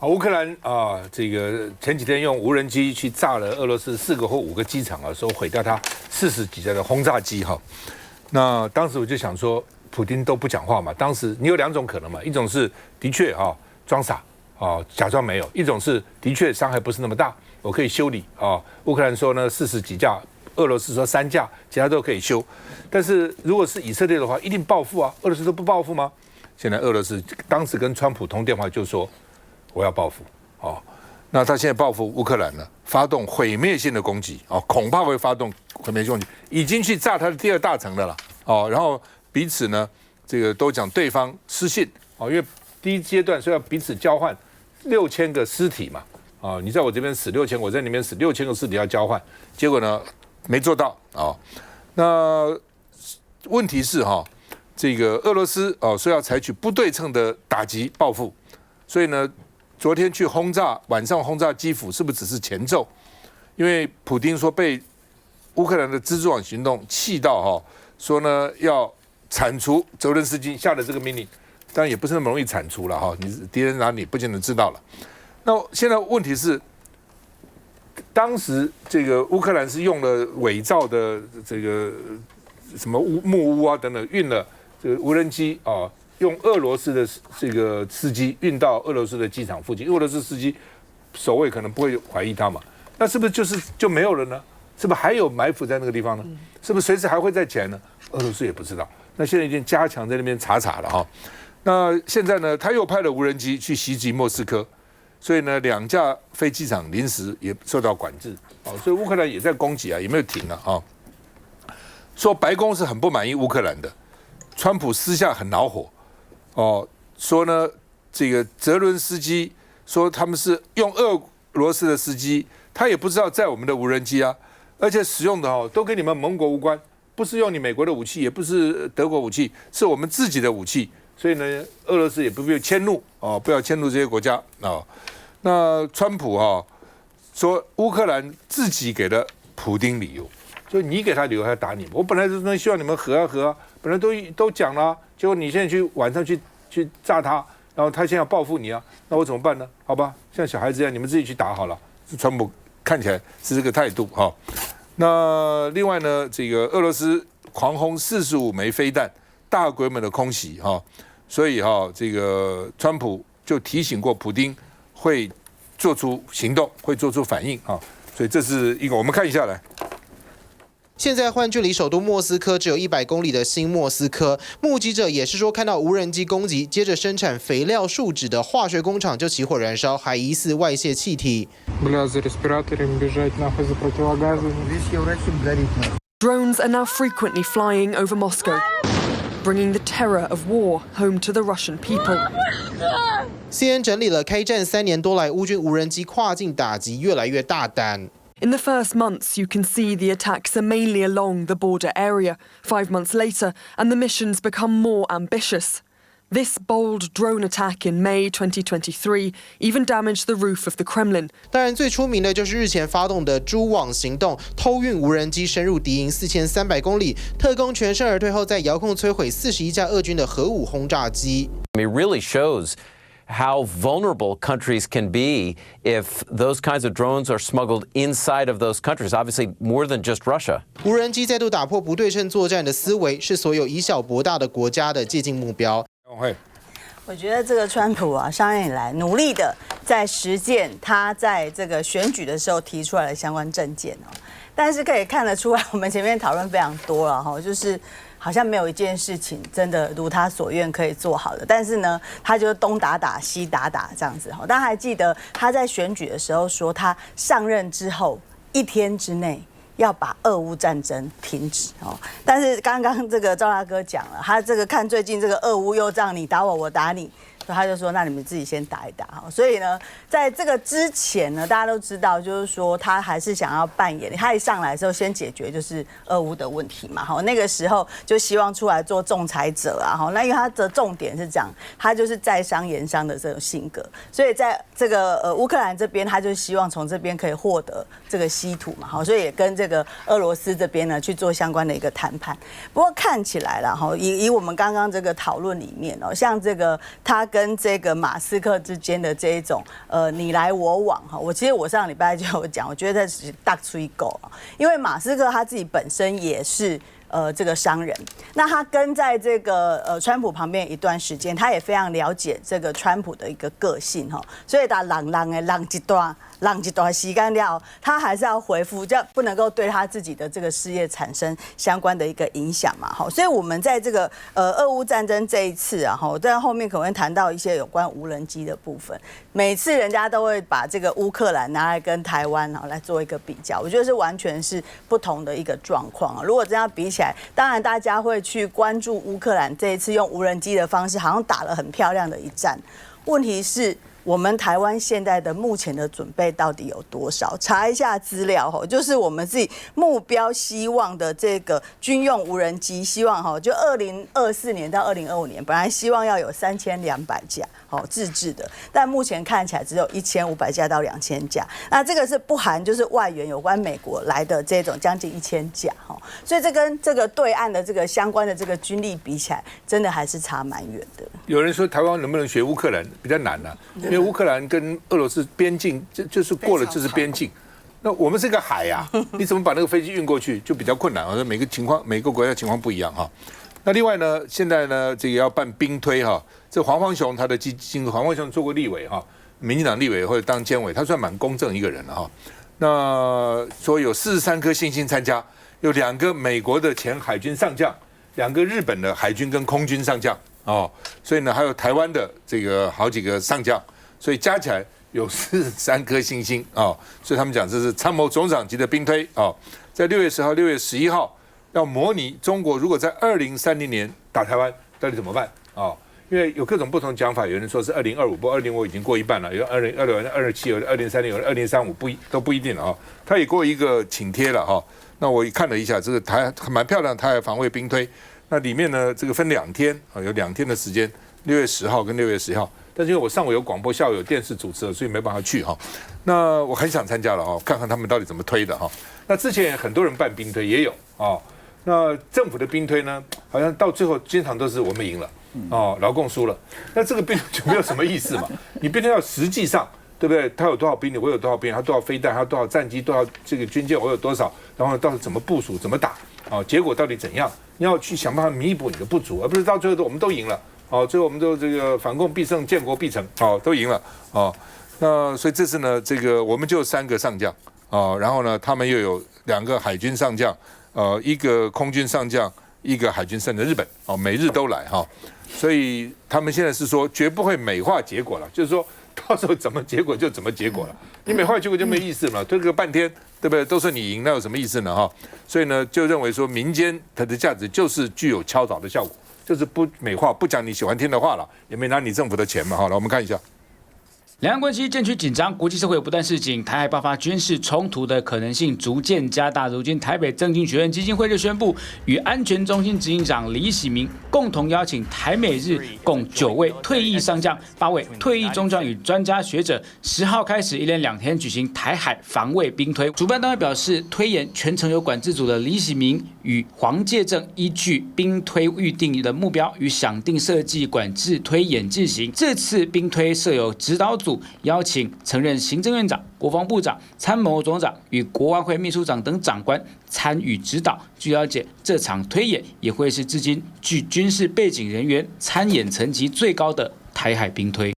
乌克兰这个前几天用无人机去炸了俄罗斯4个或5个机场啊，说毁掉它40几架的轰炸机哈。那当时我就想说，普丁都不讲话嘛。当时你有2种可能嘛，一种是的确装傻假装没有；一种是的确伤害不是那么大，我可以修理乌克兰说呢40几架，俄罗斯说3架，其他都可以修。但是如果是以色列的话，一定报复啊！俄罗斯都不报复吗？现在俄罗斯当时跟川普通电话就说。我要报复那他现在报复乌克兰了，发动毁灭性的攻击恐怕会发动毁灭性攻击，已经去炸他的第2大城的了然后彼此呢，这个都讲对方失信因为第一阶段是要彼此交换6000个尸体嘛你在我这边死6000，我在那边死6000个尸体要交换，结果呢没做到那问题是这个俄罗斯说要采取不对称的打击报复，所以呢。昨天去晚上轰炸基辅，是不是只是前奏？因为普丁说被乌克兰的蜘蛛网行动气到说呢要铲除泽伦斯基，下了这个命令，当然也不是那么容易铲除了你敌人哪里不见得知道了。那现在问题是，当时这个乌克兰是用了伪造的这个什么木屋等等，运了这个无人机用俄罗斯的这个司机运到俄罗斯的机场附近，俄罗斯司机守卫可能不会怀疑他嘛？那是不是就没有了呢？是不是还有埋伏在那个地方呢？是不是随时还会再起来呢？俄罗斯也不知道。那现在已经加强在那边查了那现在呢，他又派了无人机去袭击莫斯科，所以呢，2架飞机场临时也受到管制所以乌克兰也在攻击也没有停说白宫是很不满意乌克兰的，川普私下很恼火。说呢，这个泽伦斯基说他们是用俄罗斯的司机，他也不知道载我们的无人机而且使用的都跟你们盟国无关，不是用你美国的武器，也不是德国武器，是我们自己的武器，所以呢，俄罗斯也不必迁怒不要迁怒这些国家那川普说乌克兰自己给了普丁理由，所以你给他理由，他打你，我本来就是希望你们和本来都讲了结果你现在晚上去炸他，然后他现在要报复你那我怎么办呢？好吧，像小孩子一样，你们自己去打好了。川普看起来是这个态度那另外呢，这个俄罗斯狂轰45枚飞弹，大规模的空袭所以这个川普就提醒过普丁会做出行动，会做出反应所以这是一个我们看一下来。现在换距离首都莫斯科只有100公里的新莫斯科，目击者也是说看到无人机攻击，接着生产肥料树脂的化学工厂就起火燃烧，还疑似外泄气体。Drones are now frequently flying over Moscow, bringing the terror of war home to the Russian people. CNN 整理了开战3年多来乌军无人机跨境打击越来越大胆。In the first months, you can see the attacks are mainly along the border area. 5 months later, and the missions become more ambitious. This bold drone attack in May 2023 even damaged the roof of the Kremlin. 当然，最出名的就是日前发动的蛛网行动，偷运无人机深入敌营4300公里，特工全身而退后，再遥控摧毁41架俄军的核武轰炸机。It really shows how vulnerable countries can be if those kinds of drones are smuggled inside of those countries, obviously more than just Russia. 无人机再度打破不对称作战的思维，是所有以小博大的国家的接近目标。我觉得这个川普上任以来努力的在实践他在这个选举的时候提出来的相关政见但是可以看得出来，我们前面讨论非常多了就是好像没有一件事情真的如他所愿可以做好的，但是呢，他就东打打西打打这样子大家还记得他在选举的时候说，他上任之后1天之内要把俄乌战争停止但是刚刚这个赵大哥讲了，他这个看最近这个俄乌又这样你打我，我打你。所以他就说，那你们自己先打一打所以呢，在这个之前呢，大家都知道，就是说他还是想要扮演，他一上来的时候先解决就是俄乌的问题嘛那个时候就希望出来做仲裁者那因为他的重点是讲他就是在商言商的这种性格，所以在这个乌克兰这边，他就希望从这边可以获得这个稀土嘛所以也跟这个俄罗斯这边呢去做相关的一个谈判。不过看起来啦以我们刚刚这个讨论里面像这个他跟跟这个马斯克之间的这一种你来我往哈。其实我上礼拜就有讲，我觉得这是大吹狗啊，因为马斯克他自己本身也是。这个商人，那他跟在这个川普旁边一段时间，他也非常了解这个川普的一个个性哈，所以他浪一段时间了，他还是要回复，这样不能够对他自己的这个事业产生相关的一个影响嘛哈。所以我们在这个俄乌战争这一次啊哈，在后面可能会谈到一些有关无人机的部分，每次人家都会把这个乌克兰拿来跟台湾来做一个比较，我觉得是完全是不同的一个状况啊。如果这样比起来，当然大家会去关注乌克兰这一次用无人机的方式，好像打了很漂亮的一战。问题是，我们台湾现在的目前的准备到底有多少？查一下资料哈，就是我们自己目标希望的这个军用无人机，希望哈，就2024年到2025年，本来希望要有3200架，好自制的，但目前看起来只有1500架到2000架。那这个是不含就是外援有关美国来的这种将近1000架哈，所以这跟这个对岸的这个相关的这个军力比起来，真的还是差蛮远的。有人说台湾能不能学乌克兰比较难啊，因为乌克兰跟俄罗斯边境就是过了就是边境，那我们是个海呀，你怎么把那个飞机运过去就比较困难啊。每个国家情况不一样哈。那另外呢，现在呢这个要办兵推哈，这黄芳雄他的基金，黄芳雄做过立委哈，民进党立委或者当监委，他算蛮公正一个人了哈。那说有43颗星星参加，有2个美国的前海军上将，2个日本的海军跟空军上将。哦，所以呢，还有台湾的这个好几个上将，所以加起来有43颗星星哦。所以他们讲这是参谋总长级的兵推哦。在6月10号、6月11号要模拟中国如果在2030年打台湾，到底怎么办哦？因为有各种不同讲法，有人说是2025，不过2025已经过一半了，有2026、27，有2030，有2035，都不一定了啊。他也过一个请帖了哈。那我看了一下，这个台蛮漂亮，台海防卫兵推。那里面呢，这个分2天啊，有2天的时间，6月10号跟6月11号。但是因为我上午有广播，下午有电视主持，所以没办法去哈。那我很想参加了哈，看看他们到底怎么推的哈。那之前很多人办兵推也有啊。那政府的兵推呢，好像到最后经常都是我们赢了哦，劳共输了。那这个兵就没有什么意思嘛。你兵推要实际上，对不对？他有多少兵力，我有多少兵力，他多少飞弹，他多少战机，多少这个军舰，我有多少，然后到底怎么部署，怎么打。哦，结果到底怎样？你要去想办法弥补你的不足，而不是到最后我们都赢了。哦，最后我们都这个反共必胜，建国必成。哦，都赢了。哦，那所以这次呢，这个我们就3个上将。哦，然后呢，他们又有2个海军上将，一个空军上将，一个海军上将，日本。哦，美日都来哈。所以他们现在是说绝不会美化结果了，就是说到时候怎么结果就怎么结果了。你美化结果就没意思了，推个半天。对不对？都是你赢，那有什么意思呢？哈，所以呢，就认为说民间它的价值就是具有敲诈的效果，就是不美化，不讲你喜欢听的话了，也没拿你政府的钱嘛。好了，我们看一下。两岸关系渐趋紧张，国际社会不断示警，台海爆发军事冲突的可能性逐渐加大。如今，台北政经学院基金会就宣布，与安全中心执行长李喜明共同邀请台美日共9位退役上将、8位退役中将与专家学者，10号开始1连2天举行台海防卫兵推。主办单位表示，推演全程由管制组的李喜明与黄介正依据兵推预定的目标与想定设计管制推演进行。这次兵推设有指导组。邀请曾任行政院长、国防部长、参谋总长与国安会秘书长等长官参与指导。据了解，这场推演也会是至今具军事背景人员参演层级最高的台海兵推。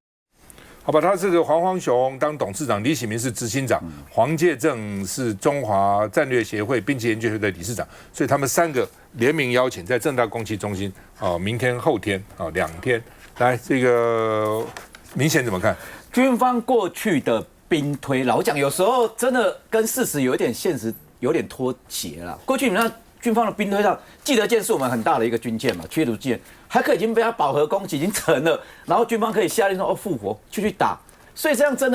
好吧，他这个黄芳雄当董事长，李喜明是执行长，黄介正是中华战略协会兵棋研究会的理事长，所以他们3个联名邀请在政大公器中心明天后天2天来，这个明显怎么看？军方过去的兵推，老讲有时候真的跟事实有一点现实有点脱节了。过去你看军方的兵推上，记得舰是我们很大的一个军舰嘛，驱逐舰，还可以已经被它饱和攻击，已经沉了，然后军方可以下令说复活去打，所以这样真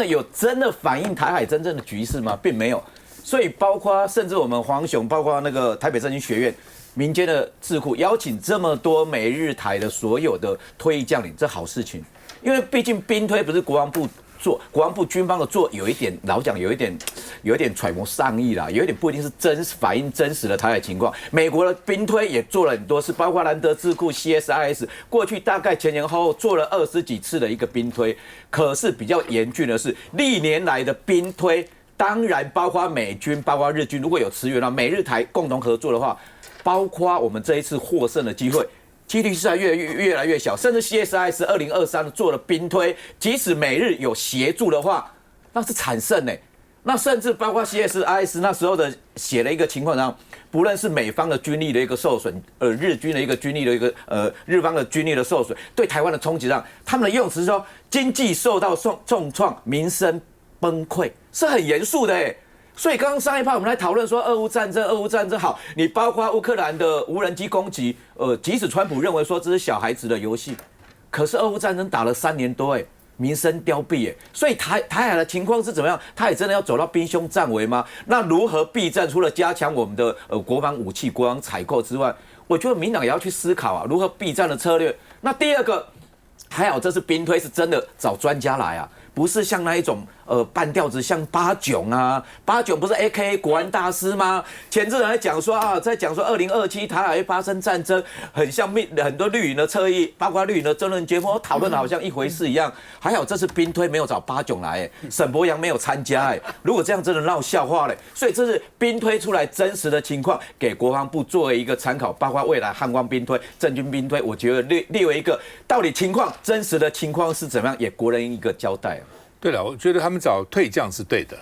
的反映台海真正的局势吗？并没有。所以包括甚至我们黄雄，包括那个台北政经学院民间的智库，邀请这么多美日台的所有的退役将领，这好事情。因为毕竟兵推不是国防部做国防部军方的做有一点老讲有一点揣摩上意啦，有一点不一定是反映真实的台海情况。美国的兵推也做了很多次，包括兰德智库 CSIS 过去大概前后做了20几次的一个兵推，可是比较严峻的是历年来的兵推，当然包括美军、包括日军，如果有驰援了美日台共同合作的话，包括我们这一次获胜的机会。几率是越来越小，甚至 CSIS 2023做了兵推，即使美日有协助的话，那是惨胜呢。那甚至包括 CSIS 那时候的写了一个情况上，不论是美方的军力的一个受损，日军的一个军力的一个日方的军力的受损，对台湾的冲击上，他们的用词是说经济受到重创，民生崩溃，是很严肃的哎。所以刚刚上一趴我们来讨论说俄乌战争好，你包括乌克兰的无人机攻击，即使川普认为说这是小孩子的游戏，可是俄乌战争打了3年多，民生凋敝，所以台海的情况是怎么样？他也真的要走到兵凶战危吗？那如何避战？除了加强我们的国防武器、国防采购之外，我觉得民党也要去思考啊，如何避战的策略。那第二个，还好这次兵推是真的找专家来啊。不是像那一种半吊子，像八炯啊，八炯不是 AKA 国安大师吗？前阵子还讲说啊，在讲说2027台海会发生战争，很像很多绿营的侧翼，包括绿营的争论节目讨论的好像一回事一样。还好这次兵推没有找八炯来，沈伯洋没有参加，如果这样真的闹笑话嘞。所以这是兵推出来真实的情况，给国防部作为一个参考，包括未来汉光兵推、政军兵推，我觉得列为一个到底情况真实的情况是怎么样，也国人一个交代。对了，我觉得他们找退将是对的。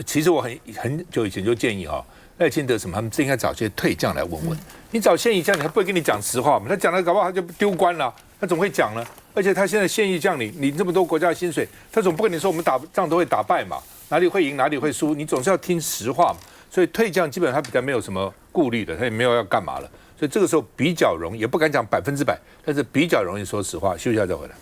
其实我很久以前就建议赖清德什么，他们应该找些退将来问问。你找现役将领，他不会跟你讲实话嘛？他讲了，搞不好他就丢官了，他怎么会讲呢？而且他现在现役将领，你这么多国家的薪水，他总不跟你说我们打仗都会打败嘛，哪里会赢哪里会输，你总是要听实话嘛。所以退将基本上他比较没有什么顾虑的，他也没有要干嘛了，所以这个时候比较容易，也不敢讲100%，但是比较容易说实话。休息一下再回来。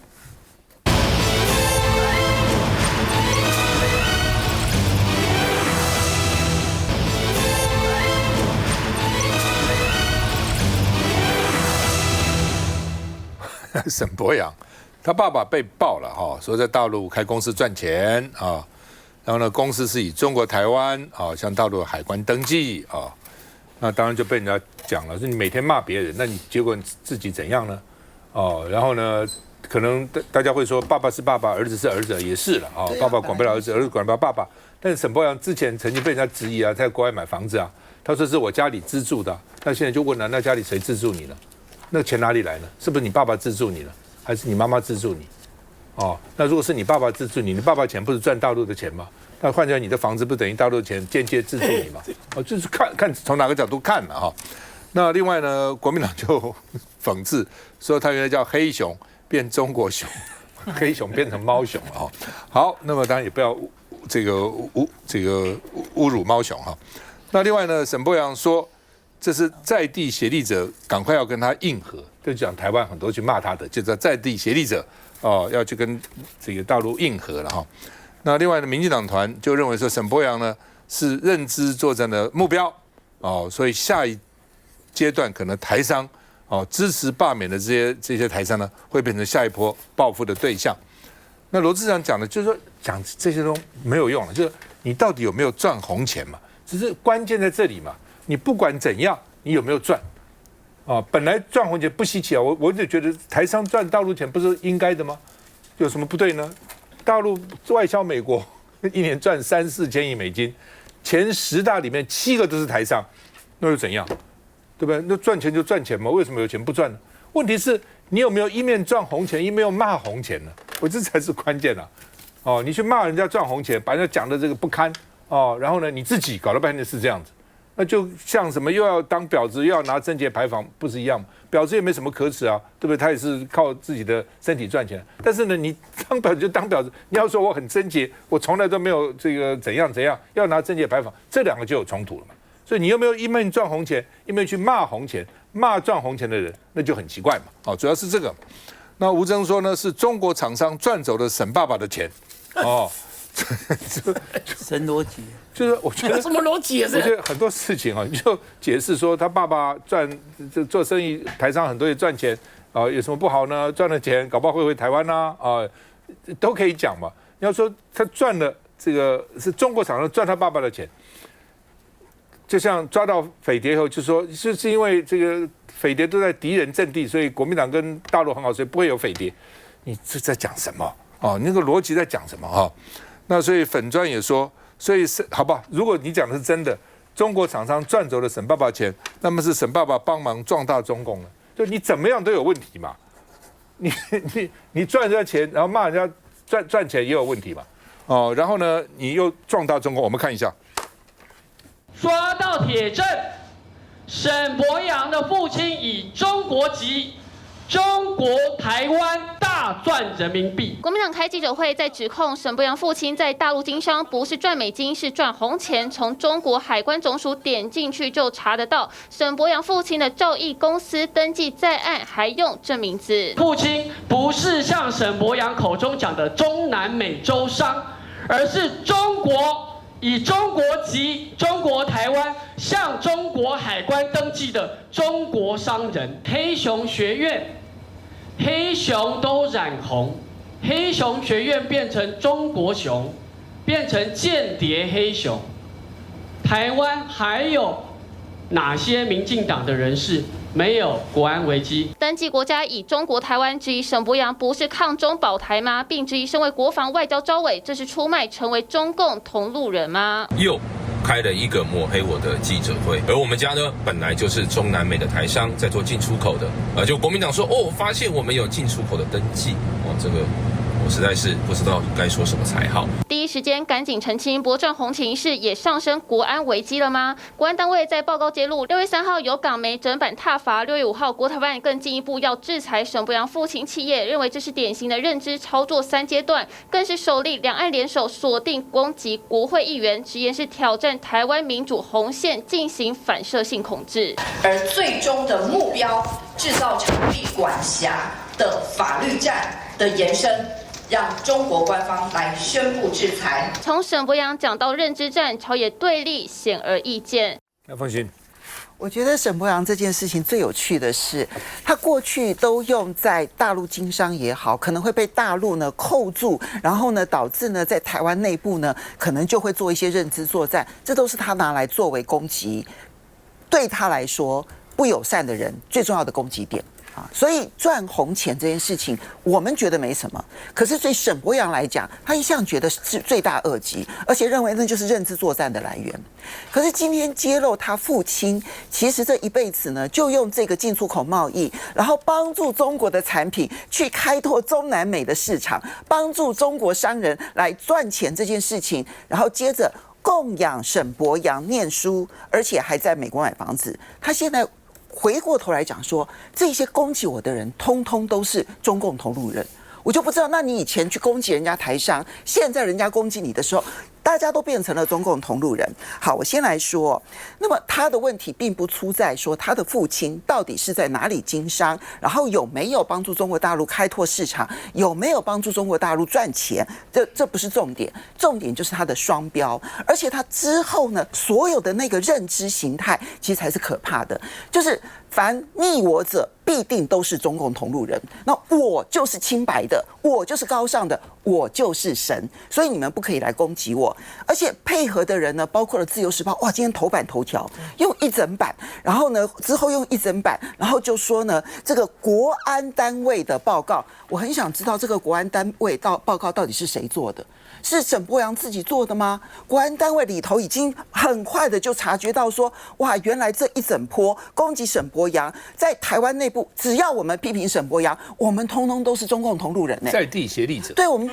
沈伯洋，他爸爸被爆了说在大陆开公司赚钱然后呢，公司是以中国台湾向大陆海关登记那当然就被人家讲了，说你每天骂别人，那你结果自己怎样呢？然后呢，可能大家会说爸爸是爸爸，儿子是儿子，也是了爸爸管不了儿子，儿子管不了爸爸。但是沈伯洋之前曾经被人家质疑在国外买房子他说是我家里资助的，那现在就问了，那家里谁资助你了？那钱哪里来呢？是不是你爸爸资助你了，还是你妈妈资助你？那如果是你爸爸资助你，你爸爸钱不是赚大陆的钱吗？那换成你的房子不等于大陆的钱间接资助你吗？就是看从哪个角度看了那另外呢，国民党就讽刺说他原来叫黑熊变中国熊，黑熊变成猫熊了好，那么当然也不要这个侮辱猫熊那另外呢，沈伯洋说。这是在地协力者，赶快要跟他硬核，就讲台湾很多去骂他的，就是在地协力者要去跟这个大陆硬核了那另外呢，民进党团就认为说沈伯洋呢是认知作战的目标所以下一阶段可能台商支持罢免的这些台商呢，会变成下一波报复的对象。那罗志祥讲的就是说讲这些都没有用了，就是你到底有没有赚红钱嘛？只是关键在这里嘛。你不管怎样，你有没有赚本来赚红钱不稀奇我就觉得台商赚大陆钱不是应该的吗？有什么不对呢？大陆外销美国一年赚3-4千亿美金，前10大里面7个都是台商，那又怎样？对不对？那赚钱就赚钱嘛，为什么有钱不赚呢？问题是你有没有一面赚红钱，一面又骂红钱呢？我这才是关键你去骂人家赚红钱，把人家讲的这个不堪然后呢，你自己搞了半天是这样子。那就像什么又要当婊子又要拿贞洁牌坊，不是一样吗？婊子也没什么可耻对不对？他也是靠自己的身体赚钱。但是呢，你当婊子就当婊子，你要说我很贞洁，我从来都没有这个怎样，要拿贞洁牌坊，这2个就有冲突了嘛。所以你有没有一面赚红钱，一面去骂红钱，骂赚红钱的人，那就很奇怪嘛。主要是这个。那吴峥说呢，是中国厂商赚走了沈爸爸的钱神逻辑，就是我觉得什么逻辑啊？我觉得很多事情你就解释说他爸爸做生意，台商很多也赚钱有什么不好呢？赚了钱搞不好会回台湾都可以讲嘛。要说他赚了这个是中国厂商赚他爸爸的钱，就像抓到匪谍后就说是因为这个匪谍都在敌人阵地，所以国民党跟大陆很好，所以不会有匪谍。你这在讲什么？哦，那个逻辑在讲什么？哈，那所以粉专也说，所以是好吧？如果你讲的是真的，中国厂商赚走了沈爸爸钱，那么是沈爸爸帮忙壮大中共了。就你怎么样都有问题嘛。你赚人家钱，然后骂人家赚钱也有问题嘛。哦，然后呢，你又壮大中共，我们看一下。抓到铁证，沈伯洋的父亲以中国籍。中国台湾大赚人民币。国民党开记者会，在指控沈伯洋父亲在大陆经商不是赚美金，是赚红钱。从中国海关总署点进去就查得到，沈伯洋父亲的兆易公司登记在案，还用正名字。父亲不是像沈伯洋口中讲的中南美洲商，而是中国。以中国籍、中国台湾向中国海关登记的中国商人，黑熊学院，黑熊都染红，黑熊学院变成中国熊，变成间谍黑熊。台湾还有哪些民进党的人士没有国安危机？登记国家以中国台湾，质疑沈伯洋不是抗中保台吗？并质疑身为国防外交召委，这是出卖成为中共同路人吗？又开了一个抹黑我的记者会，而我们家呢，本来就是中南美的台商，在做进出口的，就国民党说发现我们有进出口的登记，这个我实在是不知道该说什么才好。第一时间赶紧澄清，博赚红钱一事也上升国安危机了吗？国安单位在报告揭露，6月3号有港媒整版挞伐，6月5号国台办更进一步要制裁沈伯洋父亲企业，认为这是典型的认知操作3阶段，更是首例两岸联手锁定攻击国会议员，直言是挑战台湾民主红线，进行反射性控制，而最终的目标制造成立管辖的法律战的延伸。让中国官方来宣布制裁。从沈伯洋讲到认知战，朝野对立显而易见。那放心，我觉得沈伯洋这件事情最有趣的是，他过去都用在大陆经商也好，可能会被大陆呢扣住，然后呢导致呢在台湾内部呢可能就会做一些认知作战，这都是他拿来作为攻击，对他来说不友善的人最重要的攻击点。所以赚红钱这件事情，我们觉得没什么。可是对沈伯洋来讲，他一向觉得是罪大恶极，而且认为那就是认知作战的来源。可是今天揭露他父亲，其实这一辈子呢，就用这个进出口贸易，然后帮助中国的产品去开拓中南美的市场，帮助中国商人来赚钱这件事情，然后接着供养沈伯洋念书，而且还在美国买房子。他现在回过头来讲说，这些攻击我的人通通都是中共同路人，我就不知道，那你以前去攻击人家台商，现在人家攻击你的时候，大家都变成了中共同路人。好，我先来说，那么他的问题并不出在说他的父亲到底是在哪里经商，然后有没有帮助中国大陆开拓市场，有没有帮助中国大陆赚钱，这不是重点，重点就是他的双标，而且他之后呢，所有的那个认知形态其实才是可怕的，就是凡逆我者必定都是中共同路人，那我就是清白的，我就是高尚的，我就是神，所以你们不可以来攻击我。而且配合的人呢，包括了自由时报，哇，今天头版头条用一整版，然后呢之后用一整版，然后就说呢这个国安单位的报告，我很想知道这个国安单位报告到底是谁做的。是沈伯洋自己做的吗？国安单位里头已经很快的就察觉到说，哇，原来这一整波攻击沈伯洋，在台湾内部，只要我们批评沈伯洋，我们通通都是中共同路人呢，在地协力者。对，我们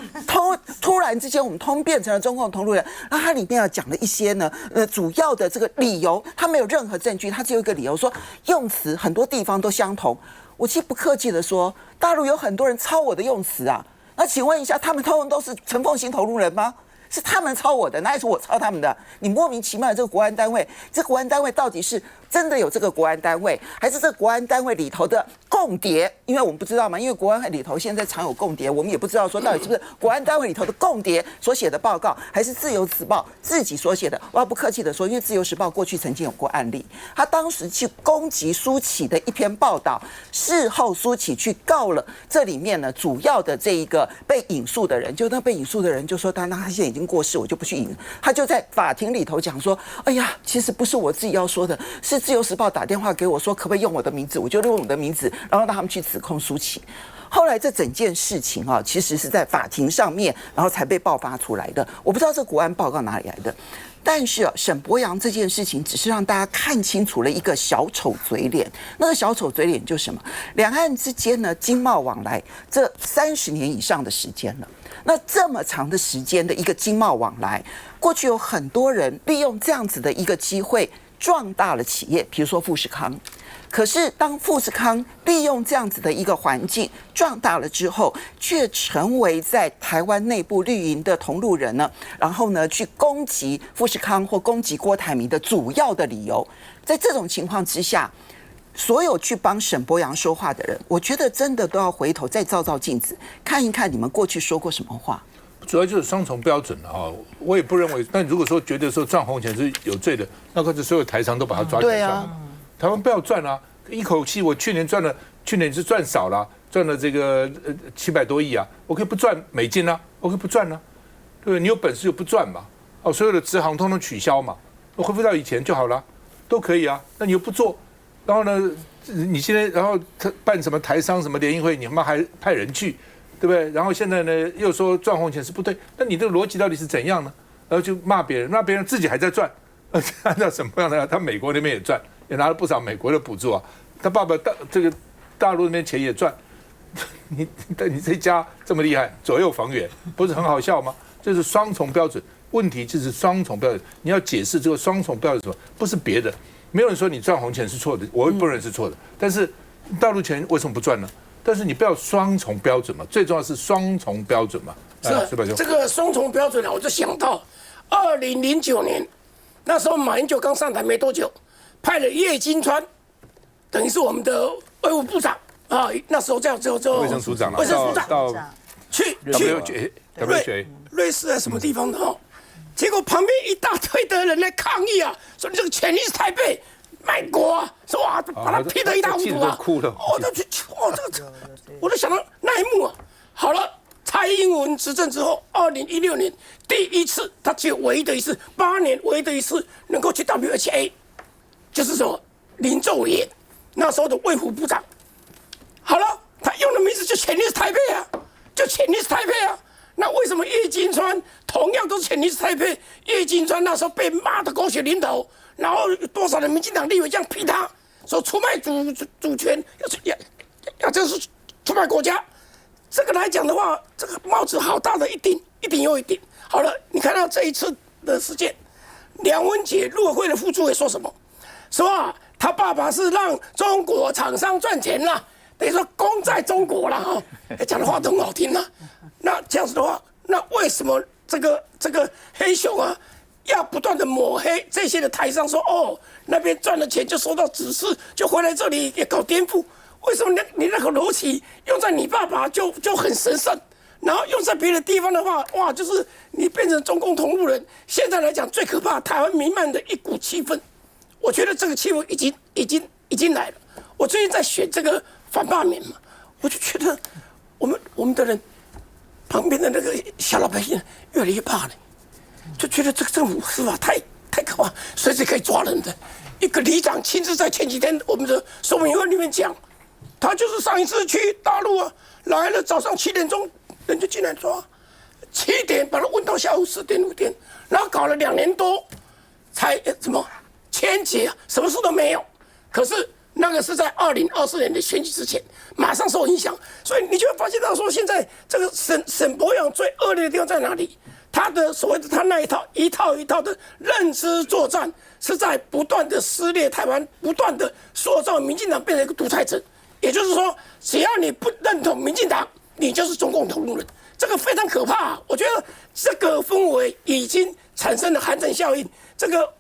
突然之间，我们通变成了中共同路人。那他里面要讲的一些呢，主要的这个理由，他没有任何证据，他只有一个理由说，用词很多地方都相同。我其实不客气的说，大陆有很多人抄我的用词啊。那请问一下，他们通通都是陈凤馨同路人吗？是他们抄我的，哪里是我抄他们的？你莫名其妙的这个国安单位，这国安单位到底是真的有这个国安单位，还是这个国安单位里头的共谍？因为我们不知道嘛，因为国安里头现在常有共谍，我们也不知道说到底是不是国安单位里头的共谍所写的报告，还是自由时报自己所写的。我要不客气的说，因为自由时报过去曾经有过案例，他当时去攻击苏起的一篇报道，事后苏起去告了这里面呢主要的这一个被引述的人，就那被引述的人就说他现在已经过世，我就不去引。他就在法庭里头讲说，哎呀，其实不是我自己要说的，是自由时报打电话给我说可不可以用我的名字，我就用我的名字，然后让他们去指控苏起。后来这整件事情啊，其实是在法庭上面，然后才被爆发出来的。我不知道这国安报告哪里来的，但是沈伯洋这件事情只是让大家看清楚了一个小丑嘴脸。那个小丑嘴脸就是什么？两岸之间呢经贸往来这30年以上的时间了。那这么长的时间的一个经贸往来，过去有很多人利用这样子的一个机会壮大了企业，比如说富士康。可是当富士康利用这样子的一个环境壮大了之后，却成为在台湾内部绿营的同路人呢，然后呢去攻击富士康或攻击郭台铭的主要的理由。在这种情况之下，所有去帮沈伯洋说话的人，我觉得真的都要回头再照照镜子，看一看你们过去说过什么话。主要就是双重标准了哈，我也不认为。但如果说觉得说赚红钱是有罪的，那可是所有台商都把它抓起来算了。台湾不要赚啊！一口气我去年是赚少了，赚了这个700多亿啊，我可以不赚美金啊，我可以不赚啊，对不对？你有本事就不赚嘛，哦，所有的直航通通取消嘛，我恢复到以前就好了，都可以啊。那你又不做，然后呢，你现在然后他办什么台商什么联谊会，你他妈还派人去，对不对？然后现在呢又说赚红钱是不对，那你这个逻辑到底是怎样呢？然后就骂别人，骂别人自己还在赚，按照什么样的？他美国那边也赚。也拿了不少美国的补助啊，他爸爸大陆那边钱也赚，你这家这么厉害，左右逢源，不是很好笑吗？这是双重标准，问题就是双重标准。你要解释这个双重标准什么？不是别的，没有人说你赚红钱是错的，我不认为是错的。但是大陆钱为什么不赚呢？但是你不要双重标准嘛，最重要是双重标准嘛。是这个双重标准啊，我就想到2009年那时候马英九刚上台没多久。派了叶金川，等于是我们的卫务部长啊，那时候叫卫生署长了，卫生署长去瑞士啊什么地方的哈，结果旁边一大堆的人来抗议啊，说你这个权力是台北卖国啊，说哇把他批得一塌糊涂啊，我就想到那一幕啊，好了。蔡英文执政之后，2016年第一次，他只有唯一的一次，8年唯一的一次能够去 WHA。就是什么林奏言那时候的卫福部长，好了，他用的名字就前历史台北啊，就前历史台北啊。那为什么叶金川同样都是前历史台北？叶金川那时候被骂的狗血淋头，然后有多少的民进党立委这样批他，说出卖主权，要这是出卖国家。这个来讲的话，这个帽子好大的一顶又一顶。好了，你看到这一次的事件，梁文杰陆委会的副主委说什么？说啊，他爸爸是让中国厂商赚钱啦，等于说功在中国啦哈，讲的话都很好听啦。那这样子的话，那为什么这个黑熊啊，要不断的抹黑这些的台商说哦，那边赚了钱就收到指示，就回来这里也搞颠覆？为什么你那个逻辑用在你爸爸就很神圣，然后用在别的地方的话，哇，就是你变成中共同路人。现在来讲，最可怕，台湾弥漫的一股气氛。我觉得这个气氛已经来了。我最近在选这个反罢免嘛，我就觉得我们的人旁边的那个小老百姓越来越怕了，就觉得这个政府是吧太可怕，随时可以抓人的。一个里长亲自在前几天我们的说明会里面讲，他就是上一次去大陆啊，来了早上7点钟人就进来抓，7点把他问到下午4点5点，然后搞了2年多才什么。签结啊，什么事都没有。可是那个是在2024年的选举之前，马上受影响，所以你就会发现到说，现在这个沈伯洋最恶劣的地方在哪里？他的所谓的他那一套的认知作战，是在不断的撕裂台湾，不断的塑造民进党变成一个独裁者。也就是说，只要你不认同民进党，你就是中共同路人，这个非常可怕啊。我觉得这个氛围已经产生了寒蝉效应，这个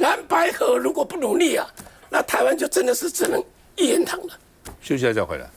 蓝白合如果不努力啊，那台湾就真的是只能一言堂了。休息一下再回来。